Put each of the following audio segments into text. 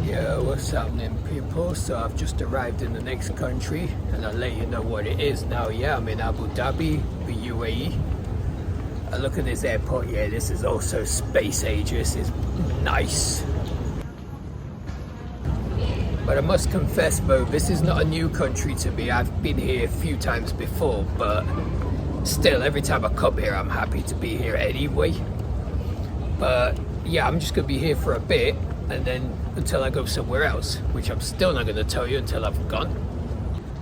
Yo, what's happening, people? So I've just arrived in the next country and I'll let you know what it is now. Yeah, I'm in Abu Dhabi, the UAE. Look at this airport. Yeah, this is also space age. This is nice. But I must confess, Mo, this is not a new country to me. I've been here a few times before, but still, every time I come here, I'm happy to be here anyway. But yeah, I'm just gonna be here for a bit and then until I go somewhere else, which I'm still not gonna tell you until I've gone.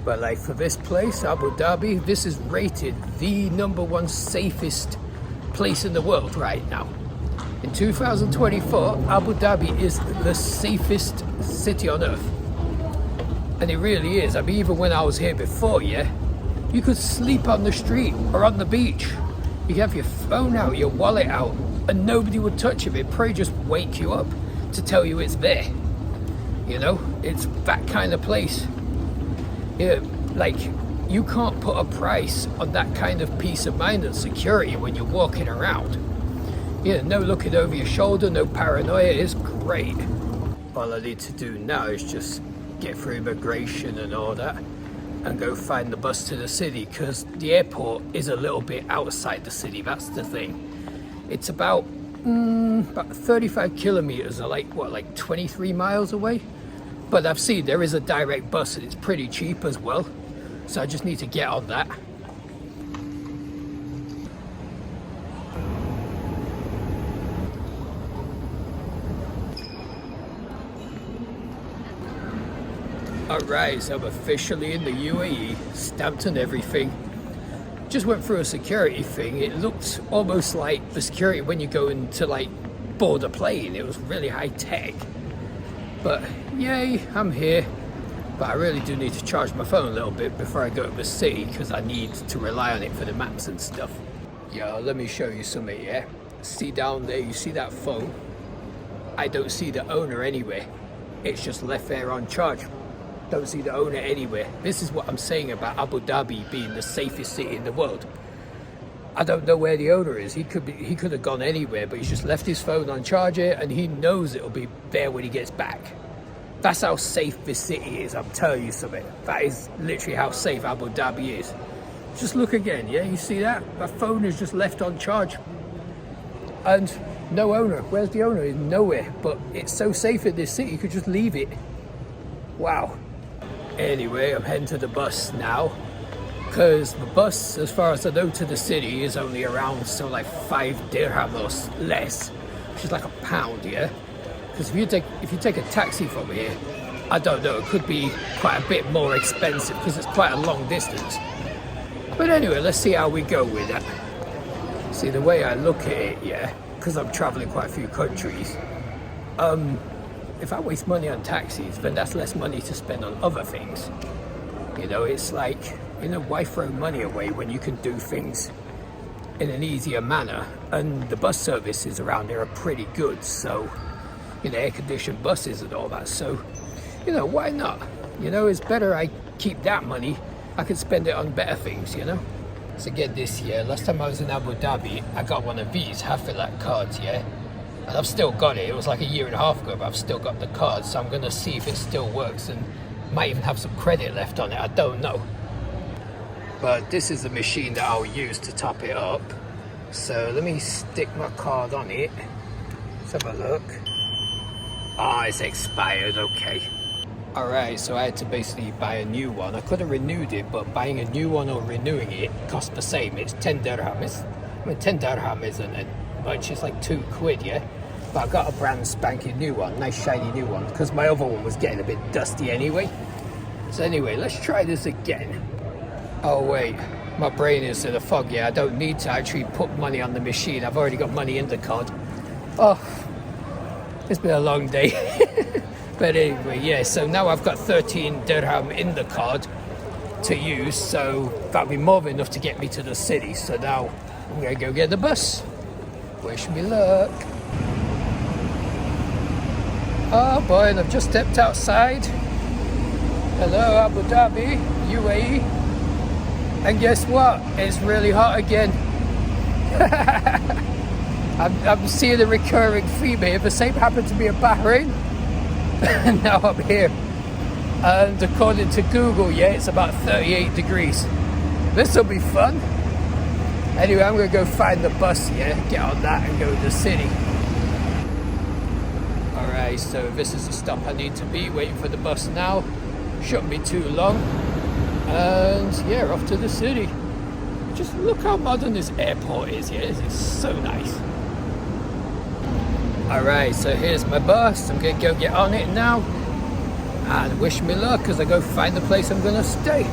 But like for this place, Abu Dhabi, this is rated the #1 safest place in the world right now. In 2024, Abu Dhabi is the safest city on earth. And it really is. I mean, even when I was here before, yeah, you could sleep on the street or on the beach. You could have your phone out, your wallet out, and nobody would touch it. It'd probably just wake you up to tell you it's there. You know, it's that kind of place. Yeah, like you can't put a price on that kind of peace of mind and security when you're walking around. Yeah, no looking over your shoulder, no paranoia. It's great. All I need to do now is just get through immigration and all that and go find the bus to the city, because the airport is a little bit outside the city. That's the thing. It's about 35 kilometers, or like 23 miles away. But I've seen there is a direct bus and it's pretty cheap as well. So I just need to get on that. Alright, so I'm officially in the UAE, stamped and everything. Just went through a security thing. It looked almost like the security when you go into like board a plane. It was really high tech. But yay, I'm here. But I really do need to charge my phone a little bit before I go to the city, because I need to rely on it for the maps and stuff. Yo, let me show you something, yeah? See down there, you see that phone? I don't see the owner anywhere. It's just left there on charge. Don't see the owner anywhere. This is what I'm saying about Abu Dhabi being the safest city in the world. I don't know where the owner is. He could have gone anywhere, but he's just left his phone on charger and he knows it'll be there when he gets back. That's how safe this city is. I'm telling you something. That is literally how safe Abu Dhabi is. Just look again, yeah? You see that? That phone is just left on charge. And no owner. Where's the owner? He's nowhere. But it's so safe in this city, you could just leave it. Wow. Anyway, I'm heading to the bus now, because the bus, as far as I know, to the city is only around like 5 dirham or less, which is like £1, yeah? Because if you take a taxi from here, I don't know, it could be quite a bit more expensive because it's quite a long distance. But anyway, let's see how we go with that. See, the way I look at it, yeah, because I'm traveling quite a few countries, if I waste money on taxis, then that's less money to spend on other things. You know, it's like, you know, why throw money away when you can do things in an easier manner? And the bus services around here are pretty good, so, you know, air-conditioned buses and all that. So, you know, why not? You know, it's better I keep that money. I can spend it on better things, you know? So again, this year, last time I was in Abu Dhabi, I got one of these Hafilat cards, yeah? And I've still got it. It was like 1.5 years ago, but I've still got the card. So I'm going to see if it still works and might even have some credit left on it. I don't know. But this is the machine that I'll use to top it up. So let me stick my card on it. Let's have a look. Ah, it's expired. Okay. Alright, so I had to basically buy a new one. I could have renewed it, but buying a new one or renewing it costs the same. It's 10 dirham. 10 dirham isn't much. It's like £2, yeah? But I got a brand spanking new one, nice shiny new one, because my other one was getting a bit dusty anyway. So anyway, let's try this again. Oh wait, my brain is in a fog. Yeah, I don't need to actually put money on the machine. I've already got money in the card. Oh, it's been a long day. But anyway, yeah, so now I've got 13 dirham in the card to use, so that'll be more than enough to get me to the city. So now I'm gonna go get the bus. Wish me luck. Oh boy, and I've just stepped outside. Hello, Abu Dhabi, UAE. And guess what? It's really hot again. I'm seeing a recurring theme here. The same happened to me in Bahrain. And now I'm here. And according to Google, yeah, it's about 38 degrees. This will be fun. Anyway, I'm going to go find the bus, yeah, get on that and go to the city. Alright, so this is the stop I need to be, waiting for the bus now. Shouldn't be too long. And yeah, off to the city. Just look how modern this airport is, yeah, it's so nice. Alright, so here's my bus. I'm going to go get on it now. And wish me luck as I go find the place I'm going to stay.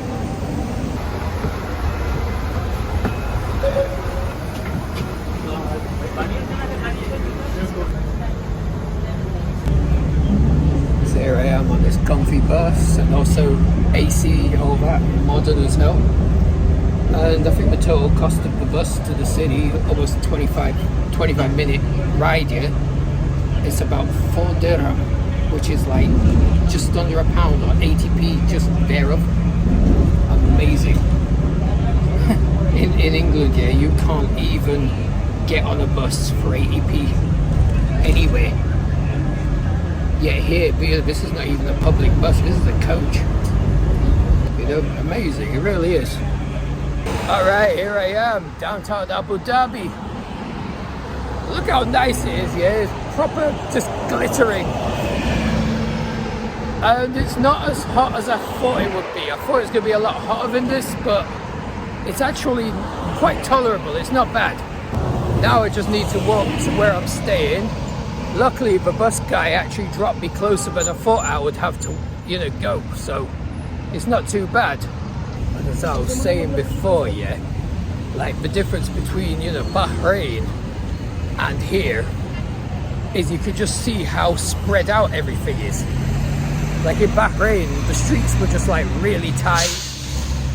So here I am on this comfy bus, and also AC, all that, modern as hell. And I think the total cost of the bus to the city, almost 25 minute ride here, it's about 4 dirham, which is like just under a pound or 80p just thereof. Amazing. in England, yeah, you can't even get on a bus for 80p anywhere. Yeah, here, this is not even a public bus, this is a coach. You know, amazing, it really is. Alright, here I am, downtown Abu Dhabi. Look how nice it is, yeah, it's proper, just glittering. And it's not as hot as I thought it would be. I thought it was going to be a lot hotter than this, but it's actually quite tolerable, it's not bad. Now I just need to walk to where I'm staying. Luckily, the bus guy actually dropped me closer than I thought I would have to, you know, go, so it's not too bad. And as I was saying before, yeah, like the difference between, you know, Bahrain and here is you could just see how spread out everything is. Like in Bahrain, the streets were just like really tight,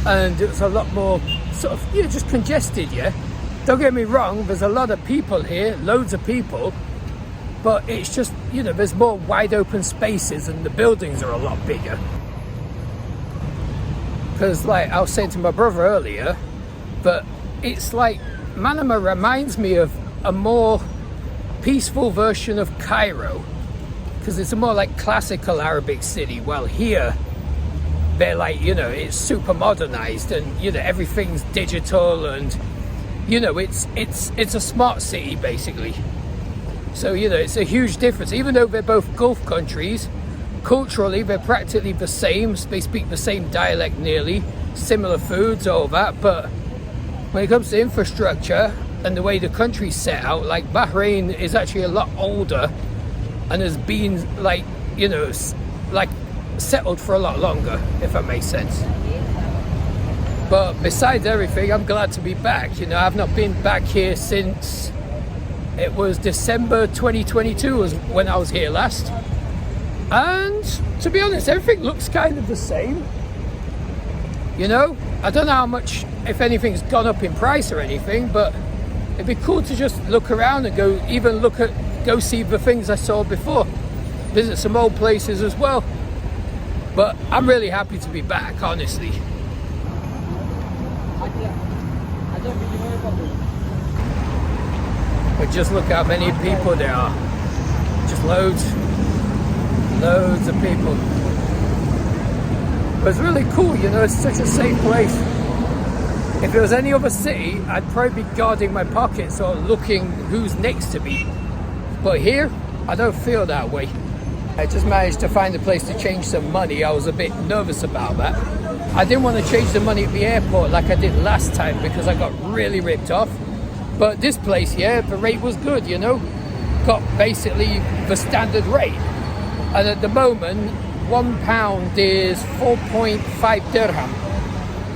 and it was a lot more sort of, you know, just congested, yeah. Don't get me wrong, there's a lot of people here, loads of people, but it's just, you know, there's more wide open spaces and the buildings are a lot bigger. Because like I was saying to my brother earlier, but it's like Manama reminds me of a more peaceful version of Cairo, because it's a more like classical Arabic city. While here they're like, you know, it's super modernized and, you know, everything's digital and, you know, it's a smart city basically. So, you know, it's a huge difference. Even though they're both Gulf countries, culturally they're practically the same. They speak the same dialect nearly, similar foods, all that. But when it comes to infrastructure and the way the country's set out, like Bahrain is actually a lot older and has been like, you know, like settled for a lot longer, if that makes sense. But besides everything, I'm glad to be back. You know, I've not been back here since it was December 2022 was when I was here last. And to be honest, everything looks kind of the same. You know, I don't know how much, if anything's gone up in price or anything, but it'd be cool to just look around and go see the things I saw before. Visit some old places as well. But I'm really happy to be back, honestly. But just look how many people there are. Just loads of people. But it's really cool, you know, it's such a safe place. If it was any other city, I'd probably be guarding my pockets or looking who's next to me. But here, I don't feel that way. I just managed to find a place to change some money. I was a bit nervous about that. I didn't want to change the money at the airport like I did last time because I got really ripped off. But this place, yeah, the rate was good, you know. Got basically the standard rate. And at the moment, £1 is 4.5 dirham.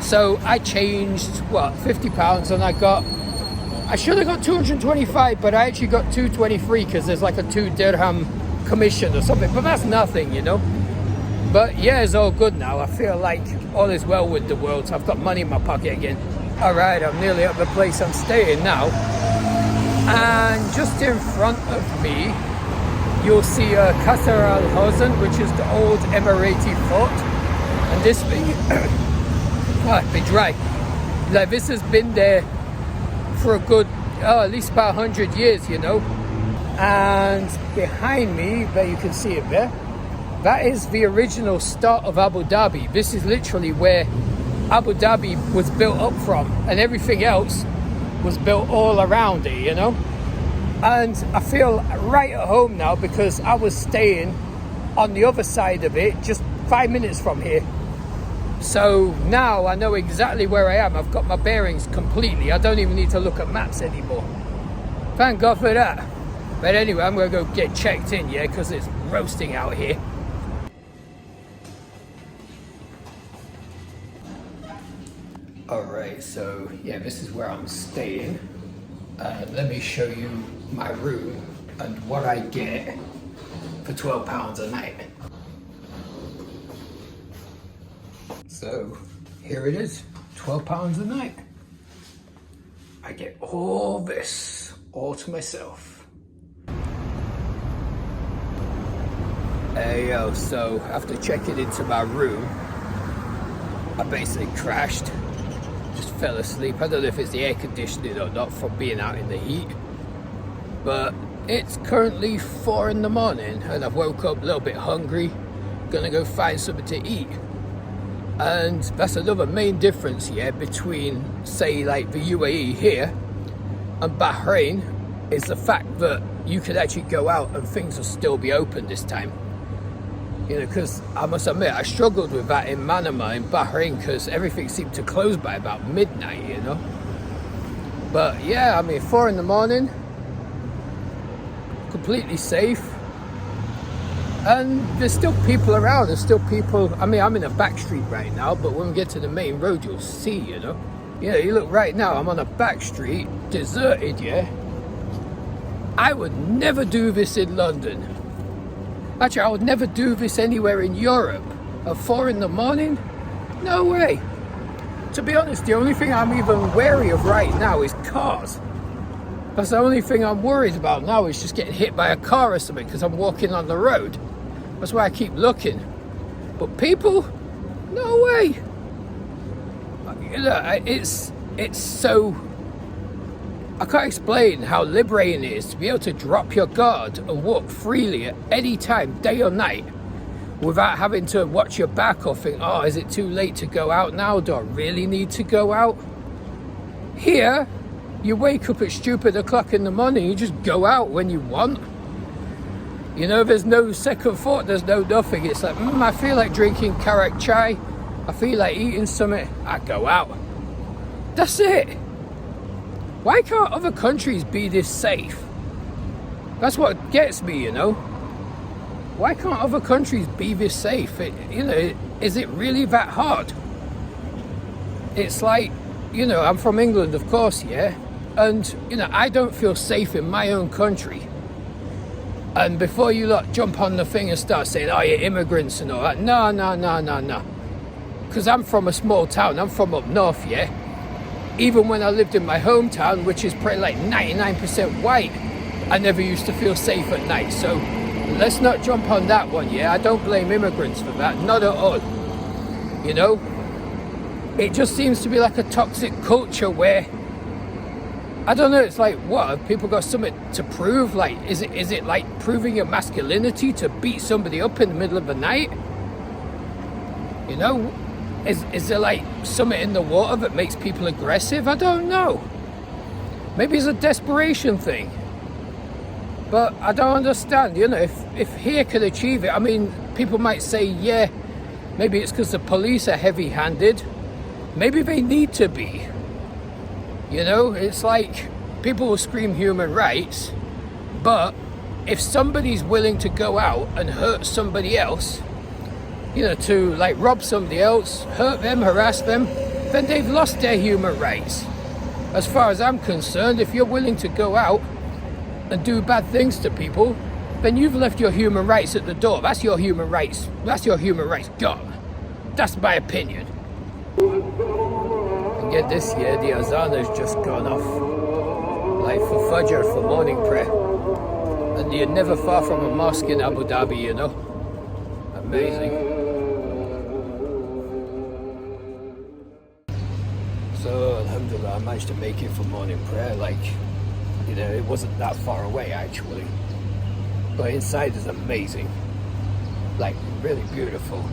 So I changed, what, £50, and I should have got 225, but I actually got 223 because there's like a 2 dirham commission or something, but that's nothing, you know. But yeah, it's all good now. I feel like all is well with the world, so I've got money in my pocket again. Alright, I'm nearly at the place I'm staying now, and just in front of me you'll see Qasr Al Hosn, which is the old Emirati fort. And this thing, it's been dry. Like, this has been there for a good, at least about 100 years, you know. And behind me, there you can see it there, that is the original start of Abu Dhabi. This is literally where Abu Dhabi was built up from, and everything else was built all around it, you know. And I feel right at home now because I was staying on the other side of it, just 5 minutes from here. So now I know exactly where I am. I've got my bearings completely. I don't even need to look at maps anymore. Thank God for that. But anyway, I'm going to go get checked in, yeah, because it's roasting out here. Alright, so yeah, this is where I'm staying. Let me show you my room and what I get for £12 a night. So here it is, £12 a night. I get all this all to myself. Hey yo, so after checking into my room, I basically crashed. Just fell asleep. I don't know if it's the air conditioning or not from being out in the heat, but it's currently 4 in the morning and I've woke up a little bit hungry. Gonna go find something to eat. And that's another main difference, yeah, between say like the UAE here and Bahrain, is the fact that you could actually go out and things will still be open this time. You know, because I must admit, I struggled with that in Manama, in Bahrain, because everything seemed to close by about midnight, you know. But yeah, I mean, 4 in the morning, completely safe. And there's still people around, there's still people. I mean, I'm in a back street right now, but when we get to the main road, you'll see, you know. Yeah, you look right now, I'm on a back street, deserted, yeah. I would never do this in London. Actually, I would never do this anywhere in Europe. At 4 in the morning? No way. To be honest, the only thing I'm even wary of right now is cars. That's the only thing I'm worried about now, is just getting hit by a car or something, because I'm walking on the road. That's why I keep looking. But people? No way. You know, it's so... I can't explain how liberating it is to be able to drop your guard and walk freely at any time, day or night, without having to watch your back or think, oh, is it too late to go out now? Do I really need to go out? Here, you wake up at stupid o'clock in the morning, you just go out when you want. You know, there's no second thought, there's no nothing. It's like, I feel like drinking karak chai, I feel like eating something, I go out. That's it. Why can't other countries be this safe? That's what gets me, you know. Why can't other countries be this safe? You know, is it really that hard? It's like, you know, I'm from England, of course, yeah. And, you know, I don't feel safe in my own country. And before you lot jump on the thing and start saying, oh, you're immigrants and all that. No. Because I'm from a small town. I'm from up north, yeah. Even when I lived in my hometown, which is probably like 99% white, I never used to feel safe at night. So let's not jump on that one, yeah? I don't blame immigrants for that, not at all. You know? It just seems to be like a toxic culture where, I don't know, it's like, what, have people got something to prove? Like, is it like proving your masculinity to beat somebody up in the middle of the night? You know? Is there like something in the water that makes people aggressive? I don't know. Maybe it's a desperation thing. But I don't understand, you know, if here could achieve it, I mean, people might say, yeah, maybe it's because the police are heavy-handed. Maybe they need to be. You know, it's like people will scream human rights, but if somebody's willing to go out and hurt somebody else, you know, to like rob somebody else, hurt them, harass them, then they've lost their human rights. As far as I'm concerned, if you're willing to go out and do bad things to people, then you've left your human rights at the door. That's your human rights. That's your human rights gone. That's my opinion. And get this, yeah, the azan has just gone off. Like for Fajr, for morning prayer. And you're never far from a mosque in Abu Dhabi, you know. Amazing. So, alhamdulillah, I managed to make it for morning prayer. Like, you know, it wasn't that far away actually. But inside is amazing. like really beautiful.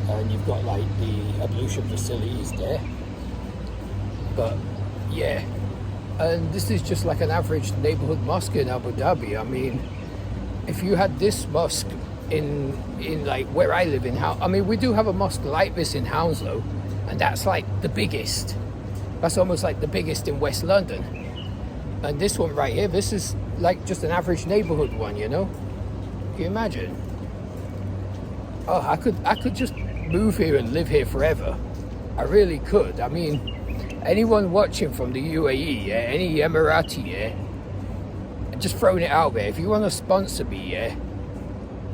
And you've got like the ablution facilities there. But yeah, and this is just like an average neighborhood mosque in Abu Dhabi. I mean, if you had this mosque in like where I live in I mean, we do have a mosque like this in Hounslow, and that's like the biggest. That's almost like the biggest in West London. And this one right here, this is like just an average neighborhood one, you know? Can you imagine? Oh, I could just move here and live here forever. I really could. I mean, anyone watching from the UAE, yeah, any Emirati, yeah, just throwing it out there, if you want to sponsor me, yeah,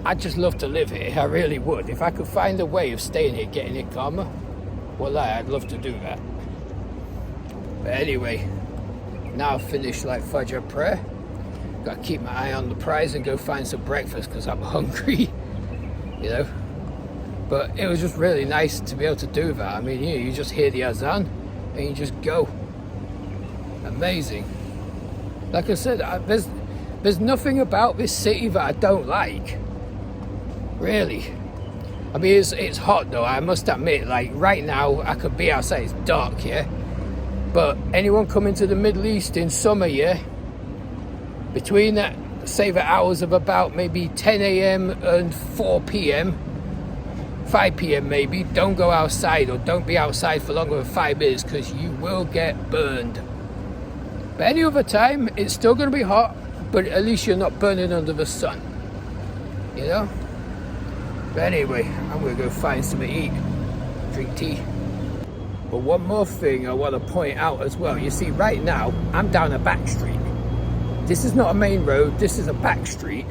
I'd just love to live here. I really would. If I could find a way of staying here, getting it calmer, well, I'd love to do that. But anyway, now I've finished like Fajr prayer. Got to keep my eye on the prize and go find some breakfast because I'm hungry, you know. But it was just really nice to be able to do that. I mean, you just hear the azan and you just go. Amazing. Like I said, there's nothing about this city that I don't like. Really. I mean, it's hot though, I must admit. Like right now, I could be outside, it's dark, yeah? But anyone coming to the Middle East in summer, yeah? Between that, say the hours of about maybe 10 a.m. and 4 p.m., 5 p.m. maybe, don't go outside or don't be outside for longer than 5 minutes because you will get burned. But any other time, it's still going to be hot, but at least you're not burning under the sun, you know? But anyway, I'm going to go find something to eat, drink tea. But one more thing I want to point out as well. You see, right now, I'm down a back street. This is not a main road, this is a back street.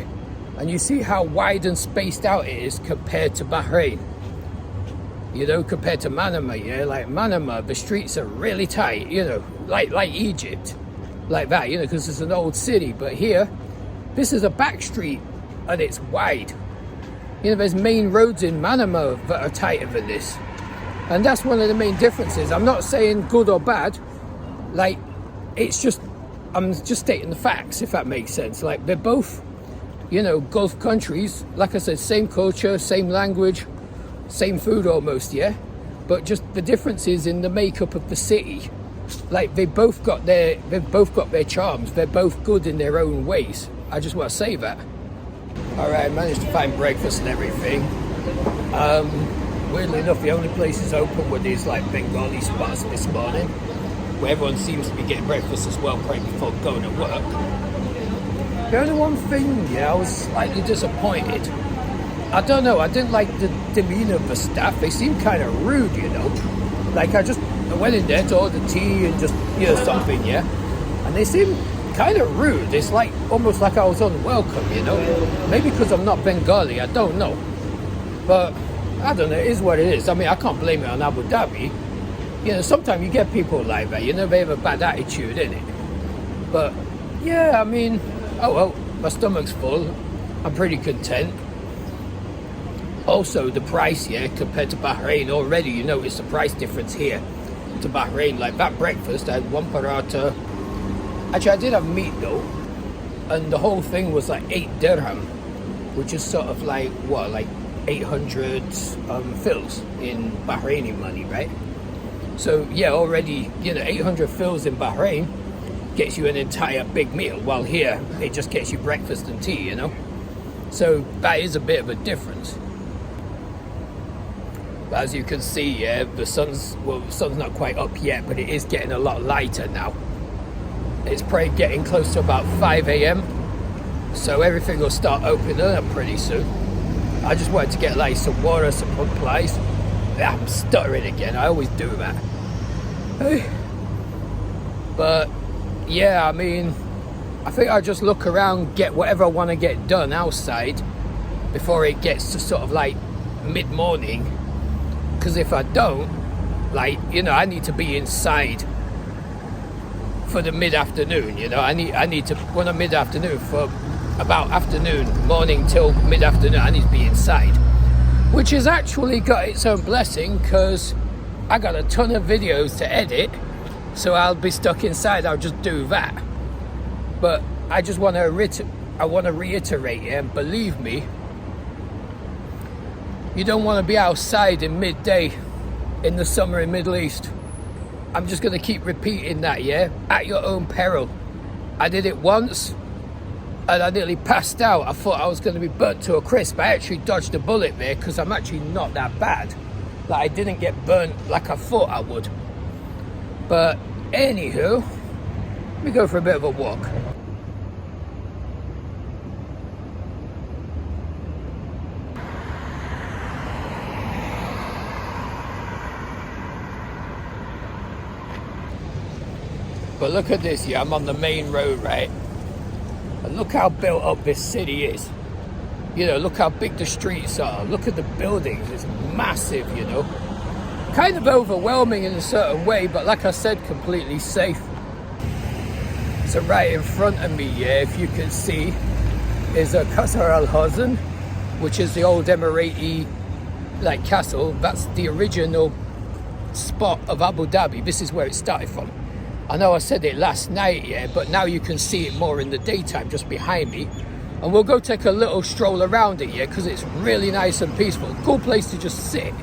And you see how wide and spaced out it is compared to Bahrain. You know, compared to Manama, yeah? Like Manama, the streets are really tight, you know, like Egypt. Like that, you know, because it's an old city. But here, this is a back street and it's wide. You know, there's main roads in Manama that are tighter than this. And that's one of the main differences. I'm not saying good or bad. Like, it's just, I'm just stating the facts, if that makes sense. Like, they're both, you know, Gulf countries. Like I said, same culture, same language, same food almost, yeah? But just the differences in the makeup of the city. Like, they've both got their charms. They're both good in their own ways. I just want to say that. All right, I managed to find breakfast and everything. Weirdly enough, the only places open were these like Bengali spots this morning, where everyone seems to be getting breakfast as well, probably before going to work. The only one thing, yeah, I was slightly disappointed. I don't know, I didn't like the demeanor of the staff. They seemed kind of rude, you know. Like I went in there to order tea and just, you know, something, yeah. And they seemed kind of rude. It's like almost like I was unwelcome, you know. Maybe because I'm not Bengali, I don't know. But I don't know, it is what it is. I mean, I can't blame it on Abu Dhabi. You know, sometimes you get people like that, you know, they have a bad attitude, innit? But, yeah, I mean, oh well, my stomach's full. I'm pretty content. Also, the price, yeah, compared to Bahrain, already you notice the price difference here to Bahrain. Like that breakfast, I had one paratha. Actually, I did have meat though. And the whole thing was like 8 dirham, which is sort of like, what, like 800 fils in Bahraini money, right? So yeah, already, you know, 800 fils in Bahrain gets you an entire big meal, while here it just gets you breakfast and tea, you know. So that is a bit of a difference. But as you can see, yeah, the sun's not quite up yet, but it is getting a lot lighter now. It's probably getting close to about 5 a.m. So everything will start opening up pretty soon. I just wanted to get like some water, some supplies. I'm stuttering again, I always do that. But yeah, I mean, I think I'll just look around, get whatever I want to get done outside before it gets to sort of like mid-morning. Because if I don't, like, you know, I need to be inside for the mid-afternoon, you know. I need to, when I'm mid-afternoon, for about afternoon, morning till mid-afternoon, I need to be inside. Which has actually got its own blessing, because I got a ton of videos to edit, so I'll be stuck inside. I'll just do that. But I just want to reiterate, and believe me, You don't want to be outside in midday in the summer in Middle East. I'm just going to keep repeating that, yeah? At your own peril. I did it once and I nearly passed out. I thought I was going to be burnt to a crisp. I actually dodged a bullet there because I'm actually not that bad. Like, I didn't get burnt like I thought I would. But anywho, let me go for a bit of a walk. But look at this, yeah, I'm on the main road, right? And look how built up this city is. You know, look how big the streets are. Look at the buildings, it's massive, you know. Kind of overwhelming in a certain way, but like I said, completely safe. So right in front of me, yeah, if you can see, is a Qasr Al Hasan, which is the old Emirati like castle. That's the original spot of Abu Dhabi. This is where it started from. I know I said it last night, yeah, but now you can see it more in the daytime just behind me. And we'll go take a little stroll around it, yeah, because it's really nice and peaceful. Cool place to just sit.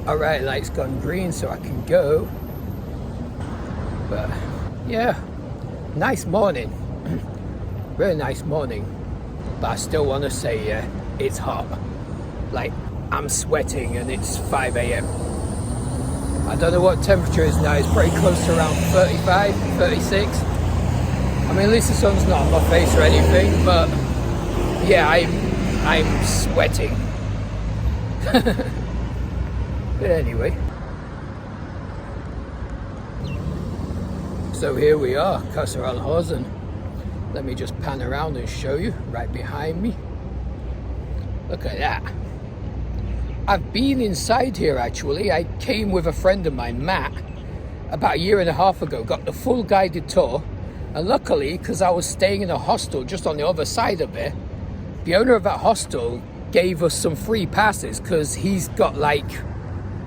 Alright, light's gone green so I can go. But yeah, nice morning. Really nice morning. But I still want to say, yeah, it's hot. Like, I'm sweating and it's 5 a.m. I don't know what temperature is now. It's pretty close to around 35, 36. I mean, at least the sun's not on my face or anything, but yeah, I'm sweating. But anyway, so here we are, Qasr Al Hasan. Let me just pan around and show you, right behind me. Look at that. I've been inside here actually. I came with a friend of mine, Matt, about 1.5 years ago, got the full guided tour. And luckily, because I was staying in a hostel just on the other side of it, the owner of that hostel gave us some free passes because he's got like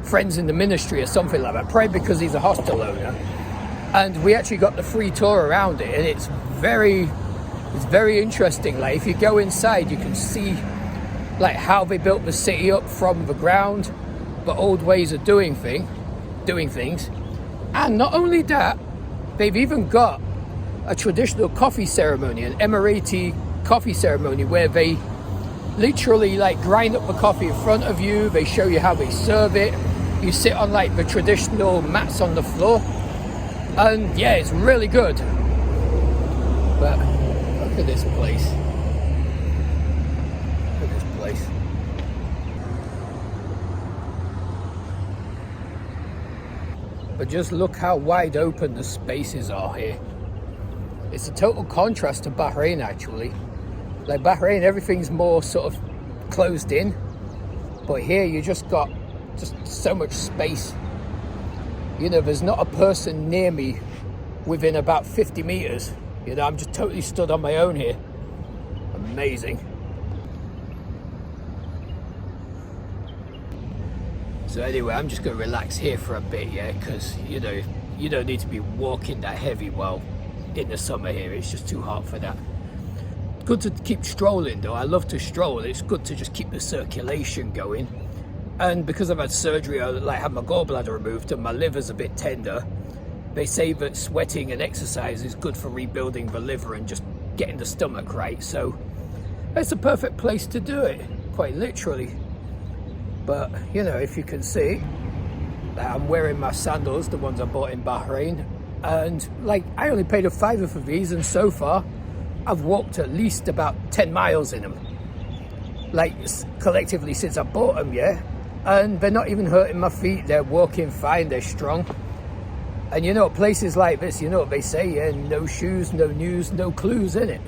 friends in the ministry or something like that, probably because he's a hostel owner. And we actually got the free tour around it, and it's very interesting. Like, if you go inside, you can see like how they built the city up from the ground, but old ways of doing things. And not only that, they've even got a traditional coffee ceremony, an Emirati coffee ceremony, where they literally like grind up the coffee in front of you. They show you how they serve it. You sit on like the traditional mats on the floor, and yeah, it's really good. But look at this place. Look at this place. But just look how wide open the spaces are here. It's a total contrast to Bahrain actually. Like Bahrain, everything's more sort of closed in, but here you just got so much space. You know, there's not a person near me within about 50 meters. You know, I'm just totally stood on my own here. Amazing. So anyway, I'm just going to relax here for a bit, yeah, because, you know, you don't need to be walking that heavy while in the summer here. It's just too hot for that. Good to keep strolling though. I love to stroll. It's good to just keep the circulation going. And because I've had surgery, I had my gallbladder removed and my liver's a bit tender. They say that sweating and exercise is good for rebuilding the liver and just getting the stomach right. So it's a perfect place to do it, quite literally. But you know, if you can see, I'm wearing my sandals, the ones I bought in Bahrain, and like I only paid a £5 for these, and so far I've walked at least about 10 miles in them, like collectively since I bought them, yeah. And they're not even hurting my feet. They're walking fine, they're strong. And you know, places like this, you know what they say, yeah, no shoes, no news, no clues in it.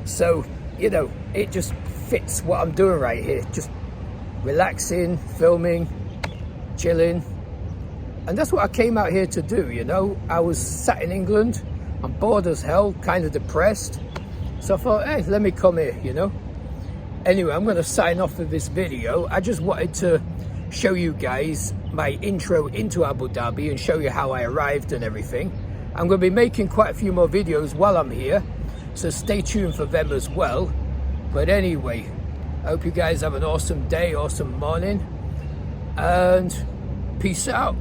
So, you know, it just fits what I'm doing right here. Just relaxing, filming, chilling, And that's what I came out here to do, you know. I was sat in England, I'm bored as hell, kind of depressed. So I thought, hey, let me come here, you know. Anyway, I'm going to sign off with this video. I just wanted to show you guys my intro into Abu Dhabi and show you how I arrived and everything. I'm going to be making quite a few more videos while I'm here, so stay tuned for them as well. But anyway, I hope you guys have an awesome day, awesome morning, and peace out.